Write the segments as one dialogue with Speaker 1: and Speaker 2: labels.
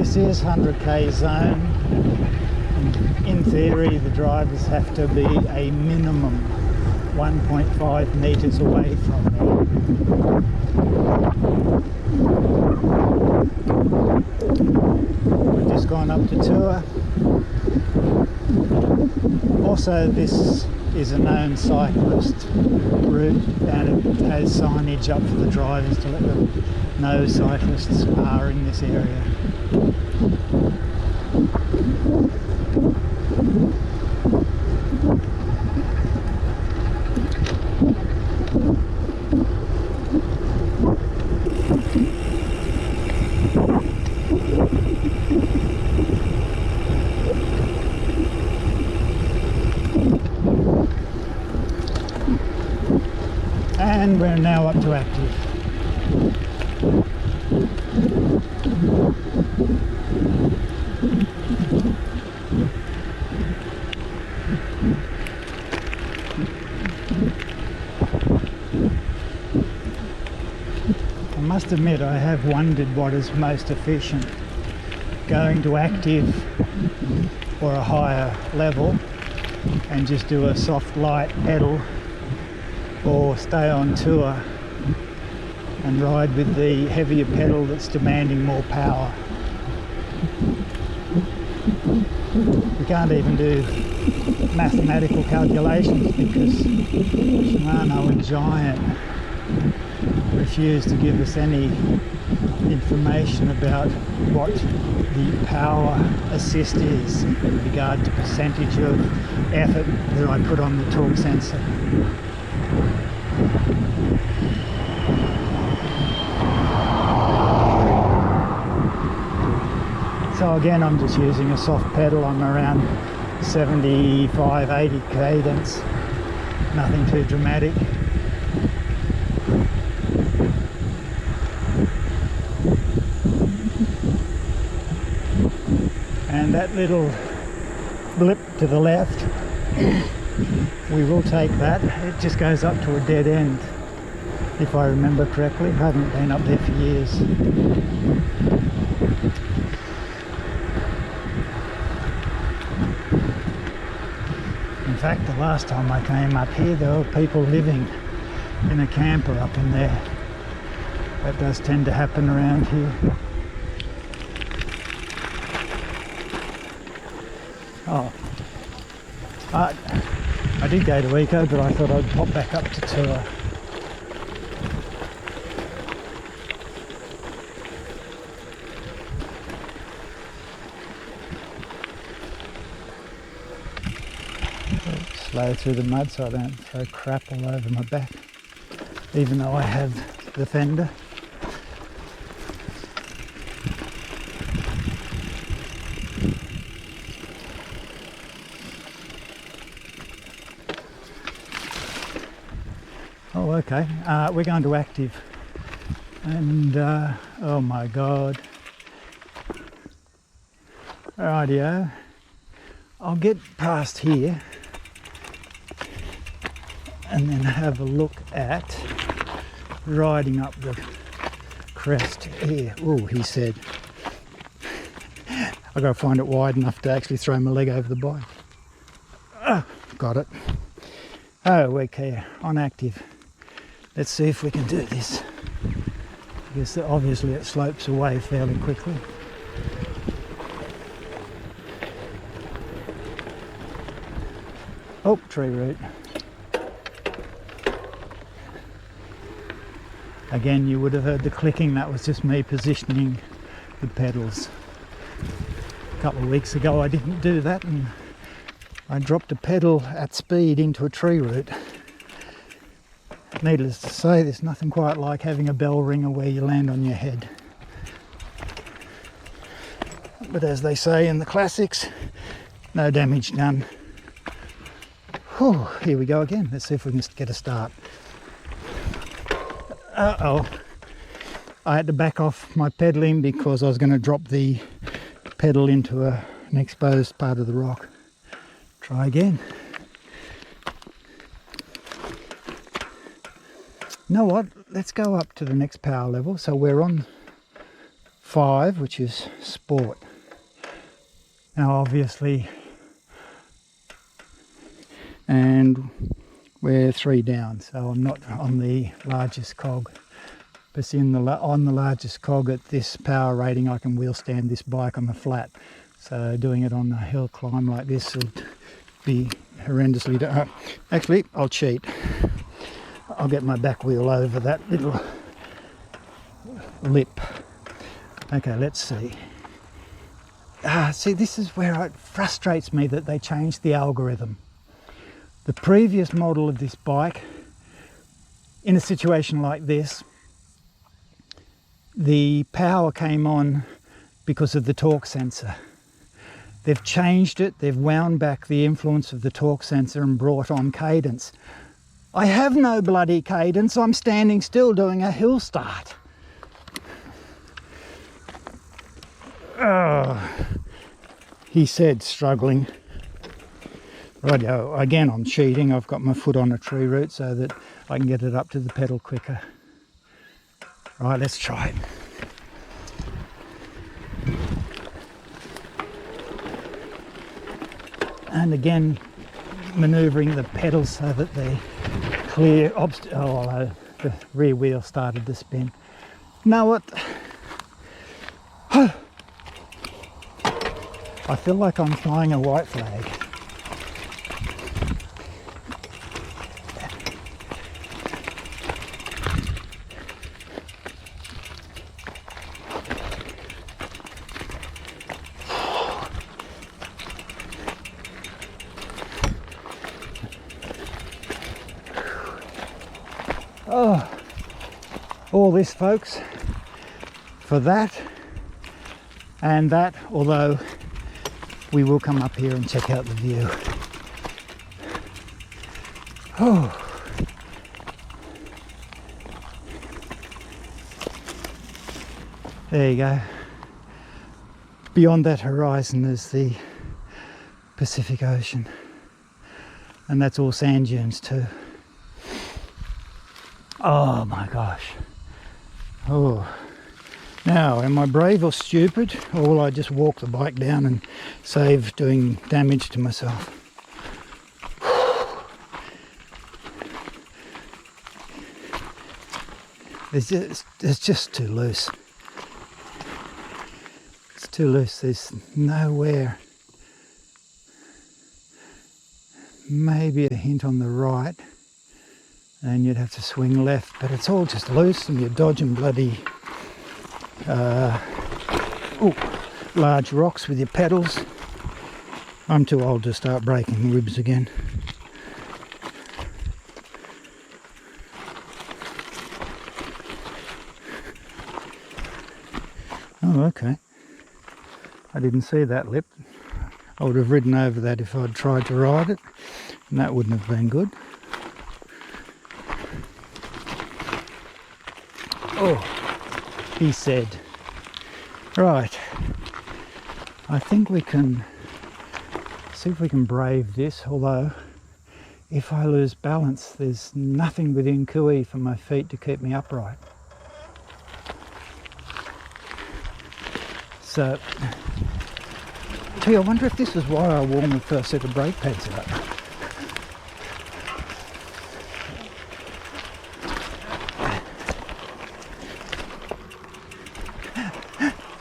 Speaker 1: this is 100k zone. In theory, the drivers have to be a minimum 1.5 metres away from me. We've just gone up to Tour. Also, this is a known cyclist route and it has signage up for the drivers to let them know cyclists are in this area. And we're now up to active. I must admit I have wondered what is most efficient, going to active or a higher level and just do a soft light pedal, or stay on Tour and ride with the heavier pedal that's demanding more power. We can't even do mathematical calculations because Shimano and Giant refuse to give us any information about what the power assist is in regard to percentage of effort that I put on the torque sensor. So again, I'm just using a soft pedal. I'm around 75, 80 cadence, nothing too dramatic. And that little blip to the left, we will take that. It just goes up to a dead end, if I remember correctly. I haven't been up there for years. In fact, the last time I came up here, there were people living in a camper up in there. That does tend to happen around here. Oh, I did go to Eco, but I thought I'd pop back up to Tour. Slow through the mud so I don't throw crap all over my back, even though I have the fender. Oh, okay, we're going to active, and oh my god. Rightio, I'll get past here and then have a look at riding up the crest here. Oh, he said. I've got to find it wide enough to actually throw my leg over the bike. Oh, got it. Oh, we're here on active. Let's see if we can do this. Because obviously it slopes away fairly quickly. Oh, tree root. Again, you would have heard the clicking. That was just me positioning the pedals. A couple of weeks ago I didn't do that and I dropped a pedal at speed into a tree root. Needless to say, there's nothing quite like having a bell ringer where you land on your head. But as they say in the classics, no damage done. Whew, here we go again. Let's see if we can get a start. Uh-oh. I had to back off my pedaling because I was going to drop the pedal into an exposed part of the rock. Try again. You know what? Let's go up to the next power level. So we're on 5, which is sport. Now obviously, and we're 3 down, so I'm not on the largest cog. But on the largest cog at this power rating, I can wheel stand this bike on the flat. So doing it on a hill climb like this will be horrendously... actually, I'll cheat. I'll get my back wheel over that little lip. Okay, let's see. See, this is where it frustrates me that they changed the algorithm. The previous model of this bike, in a situation like this, the power came on because of the torque sensor. They've changed it, they've wound back the influence of the torque sensor and brought on cadence. I have no bloody cadence, I'm standing still doing a hill start. He said, struggling. Rightio, again I'm cheating, I've got my foot on a tree root so that I can get it up to the pedal quicker. Right, let's try it. And again, manoeuvring the pedals so that they clear the rear wheel started to spin. Know what? I feel like I'm flying a white flag. Oh, all this, folks, for that and that, although we will come up here and check out the view. Oh. There you go. Beyond that horizon is the Pacific Ocean, and that's all sand dunes too. Oh my gosh. Oh. Now, am I brave or stupid, or will I just walk the bike down and save doing damage to myself? It's just too loose. It's too loose. There's nowhere. Maybe a hint on the right, and you'd have to swing left, but it's all just loose and you're dodging bloody large rocks with your pedals. I'm too old to start breaking ribs again. Oh, okay. I didn't see that lip. I would have ridden over that if I'd tried to ride it, and that wouldn't have been good. Oh, he said. Right, I think we can see if we can brave this, although if I lose balance there's nothing within cooey for my feet to keep me upright. So, gee, I wonder if this is why I wore my first set of brake pads out.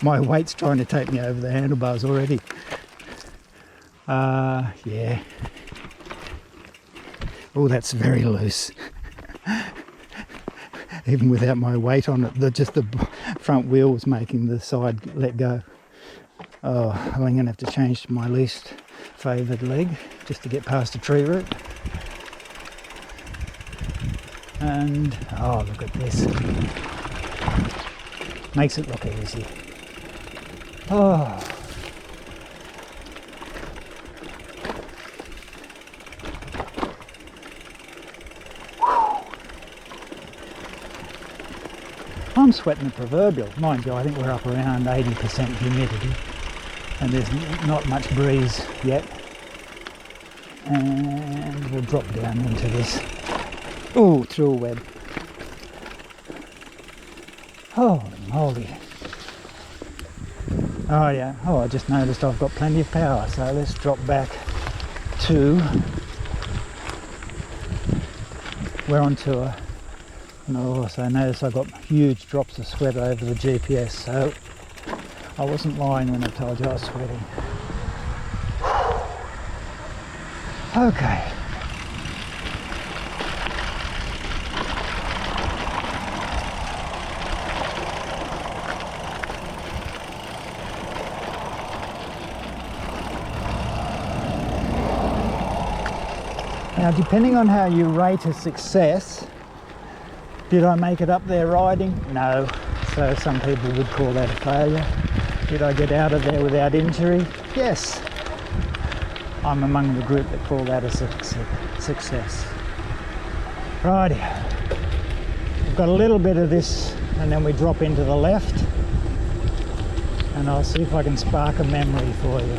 Speaker 1: My weight's trying to take me over the handlebars already. Yeah. Oh, that's very loose. Even without my weight on it, just the front wheel was making the side let go. Oh, I'm going to have to change to my least favoured leg just to get past the tree root. And, oh, look at this. Makes it look easy. Oh. I'm sweating the proverbial. Mind you, I think we're up around 80% humidity and there's not much breeze yet. And we'll drop down into this. Oh, through a web. Holy moly. Oh yeah, oh I just noticed I've got plenty of power, so let's drop back to, we're on tour, and I also noticed I got huge drops of sweat over the GPS, so I wasn't lying when I told you I was sweating. Okay. Now, depending on how you rate a success, did I make it up there riding? No. So some people would call that a failure. Did I get out of there without injury? Yes. I'm among the group that call that a success. Righty. We've got a little bit of this and then we drop into the left, and I'll see if I can spark a memory for you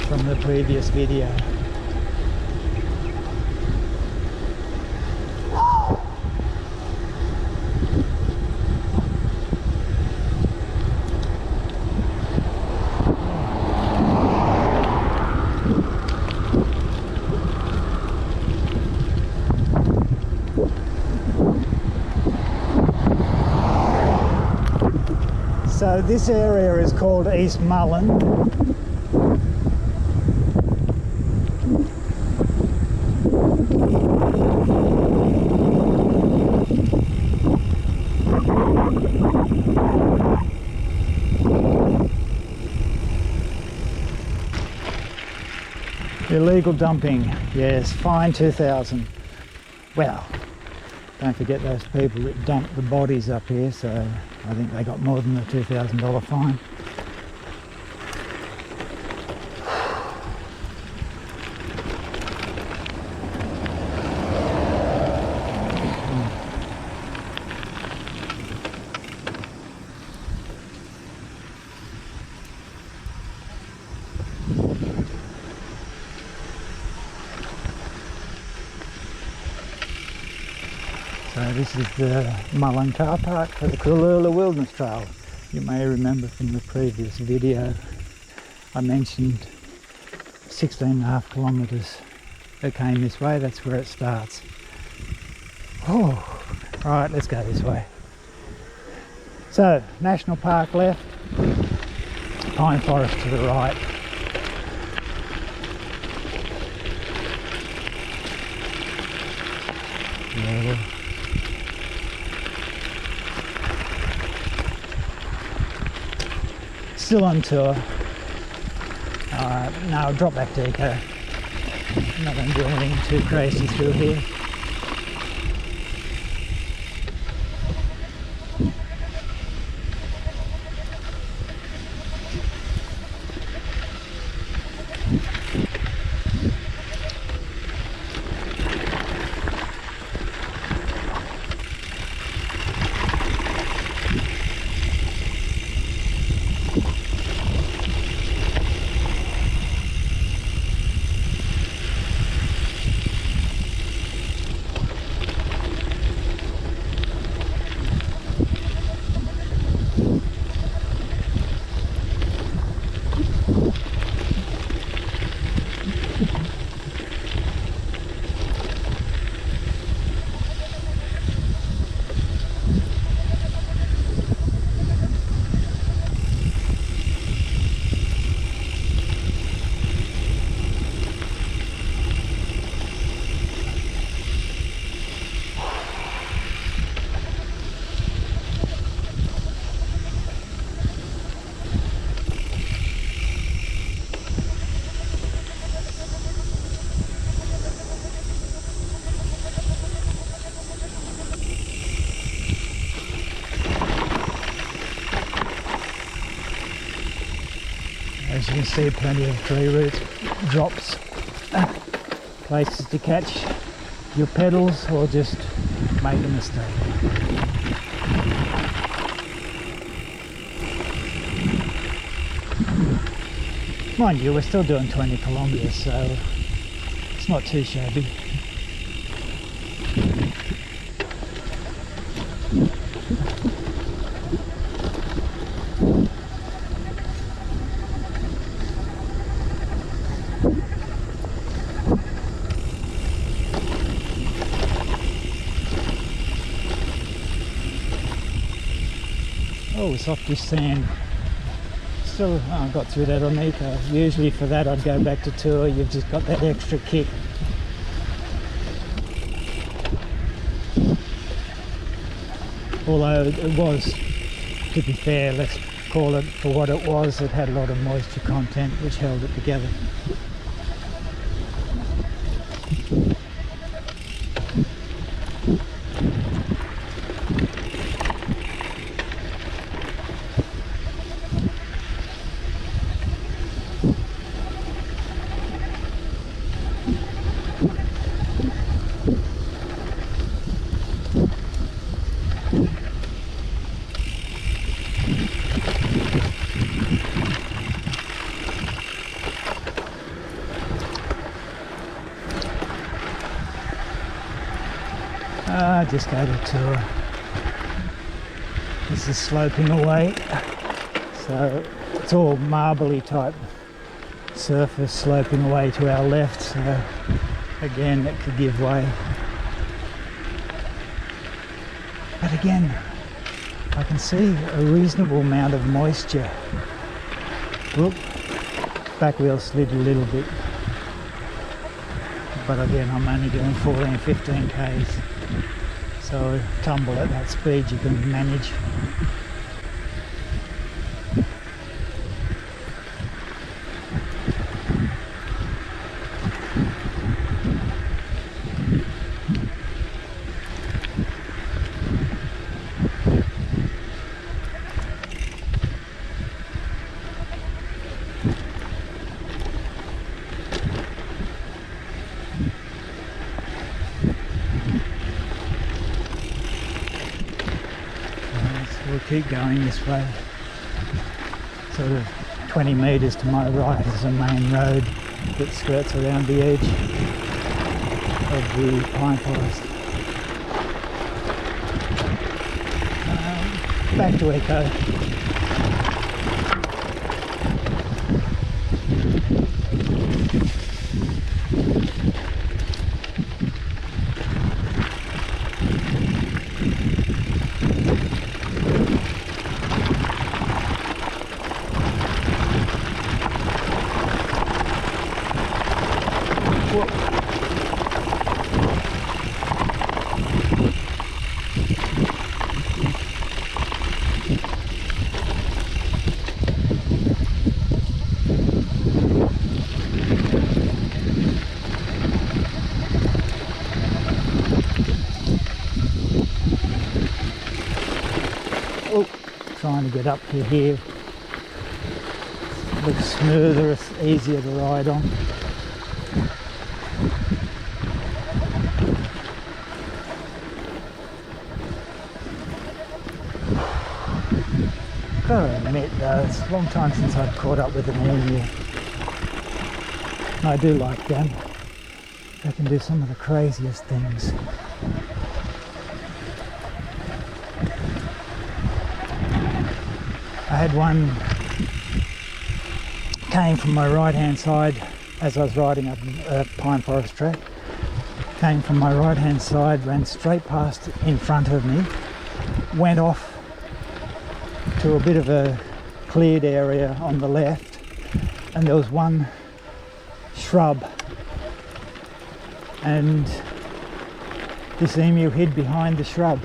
Speaker 1: from the previous video. So this area is called East Mullen. Illegal dumping, yes, fine 2,000. Well, don't forget those people that dumped the bodies up here, so I think they got more than the $2,000 fine. So this is the Mullen car park for the Cooloola Wilderness Trail. You may remember from the previous video I mentioned 16.5 kilometres that came this way. That's where it starts. Oh, right, let's go this way. So, National Park left, Pine Forest to the right. Yeah. Still on tour. Now I'll drop back to Eco. I'm not going to do anything too crazy through here. As you can see, plenty of tree roots, drops, places to catch your pedals or just make a mistake. Mind you, we're still doing 20 kilometres, so it's not too shabby. Oh, softish sand. Still, I got through that on eco. Usually for that I'd go back to tour. You've just got that extra kick. Although it was, to be fair, let's call it for what it was, it had a lot of moisture content which held it together. Just go to tour. This is sloping away, so it's all marbly type surface sloping away to our left, so again it could give way. But again, I can see a reasonable amount of moisture. Whoop, back wheel slid a little bit, but again I'm only doing 14-15 k's. So tumble at that speed you can manage. We'll keep going this way. Sort of 20 metres to my right is a main road that skirts around the edge of the pine forest. Back to eco. Trying to get up to here. Looks smoother, it's easier to ride on. Gotta admit though, it's a long time since I've caught up with an emu. I do like them. They can do some of the craziest things. I had one came from my right hand side as I was riding up a pine forest track. Came from my right hand side, ran straight past in front of me, went off to a bit of a cleared area on the left, and there was one shrub, and this emu hid behind the shrub.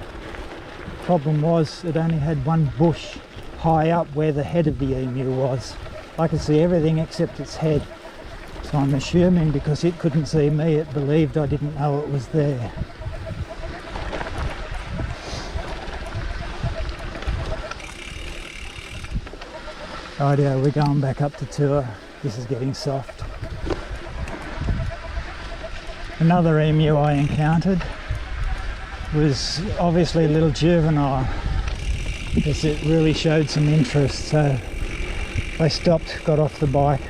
Speaker 1: Problem was it only had one bush high up where the head of the emu was. I could see everything except its head, so I'm assuming because it couldn't see me it believed I didn't know it was there. Rightio, we're going back up to tour. This is getting soft. Another emu I encountered was obviously a little juvenile, because it really showed some interest, so I stopped, got off the bike,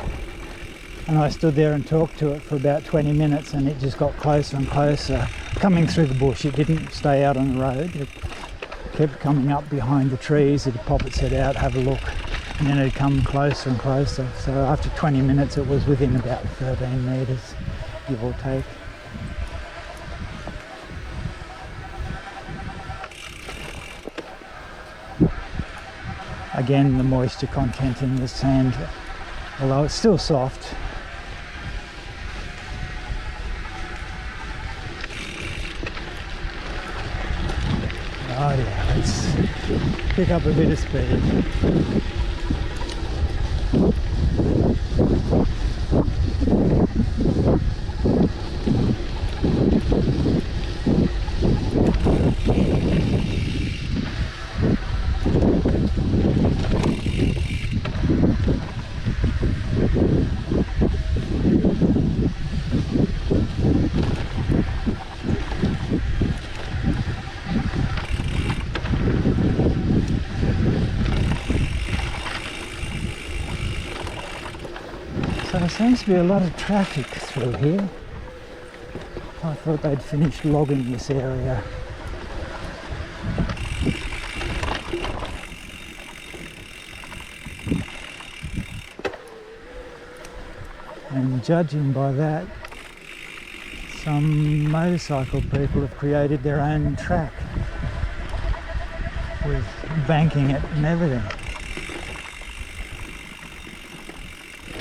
Speaker 1: and I stood there and talked to it for about 20 minutes, and it just got closer and closer. Coming through the bush, it didn't stay out on the road, it kept coming up behind the trees. It'd pop its head out, have a look, and then it'd come closer and closer. So after 20 minutes it was within about 13 metres, give or take. Again, the moisture content in the sand, although it's still soft. Oh yeah, let's pick up a bit of speed. So there seems to be a lot of traffic through here. I thought they'd finished logging this area. And judging by that, some motorcycle people have created their own track with banking it and everything.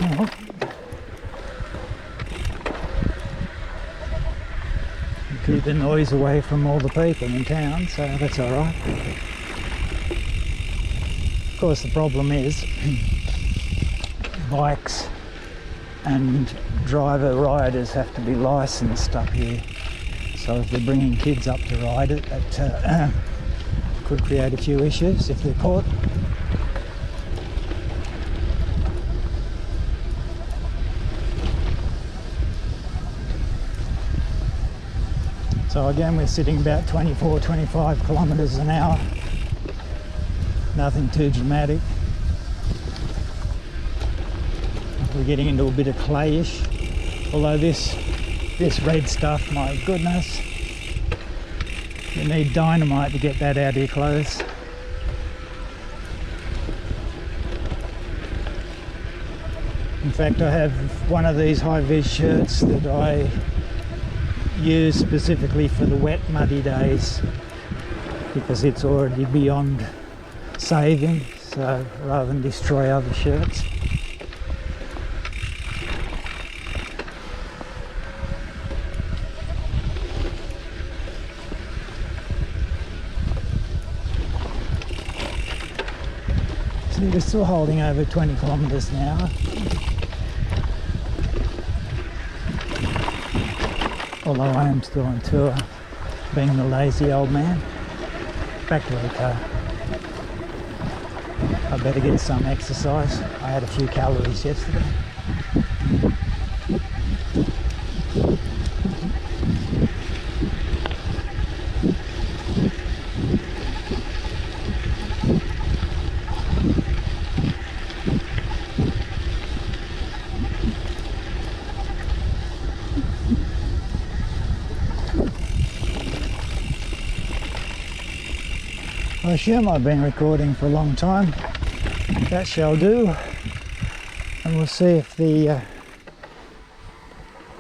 Speaker 1: Oh. Keep the noise away from all the people in town, so that's all right. Of course, the problem is bikes and driver riders have to be licensed up here. So if they're bringing kids up to ride it, that could create a few issues if they're caught. So again, we're sitting about 24-25 kilometres an hour. Nothing too dramatic. We're getting into a bit of clayish. Although this red stuff, my goodness, you need dynamite to get that out of your clothes. In fact, I have one of these high-vis shirts that I use specifically for the wet, muddy days because it's already beyond saving, so rather than destroy other shirts. See, we're still holding over 20 kilometres an hour. Although I am still on tour, being the lazy old man. Back to the car. I better get some exercise. I had a few calories yesterday. I assume I've been recording for a long time. That shall do. And we'll see if the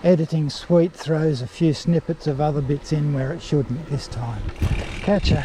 Speaker 1: editing suite throws a few snippets of other bits in where it shouldn't this time. Catch ya.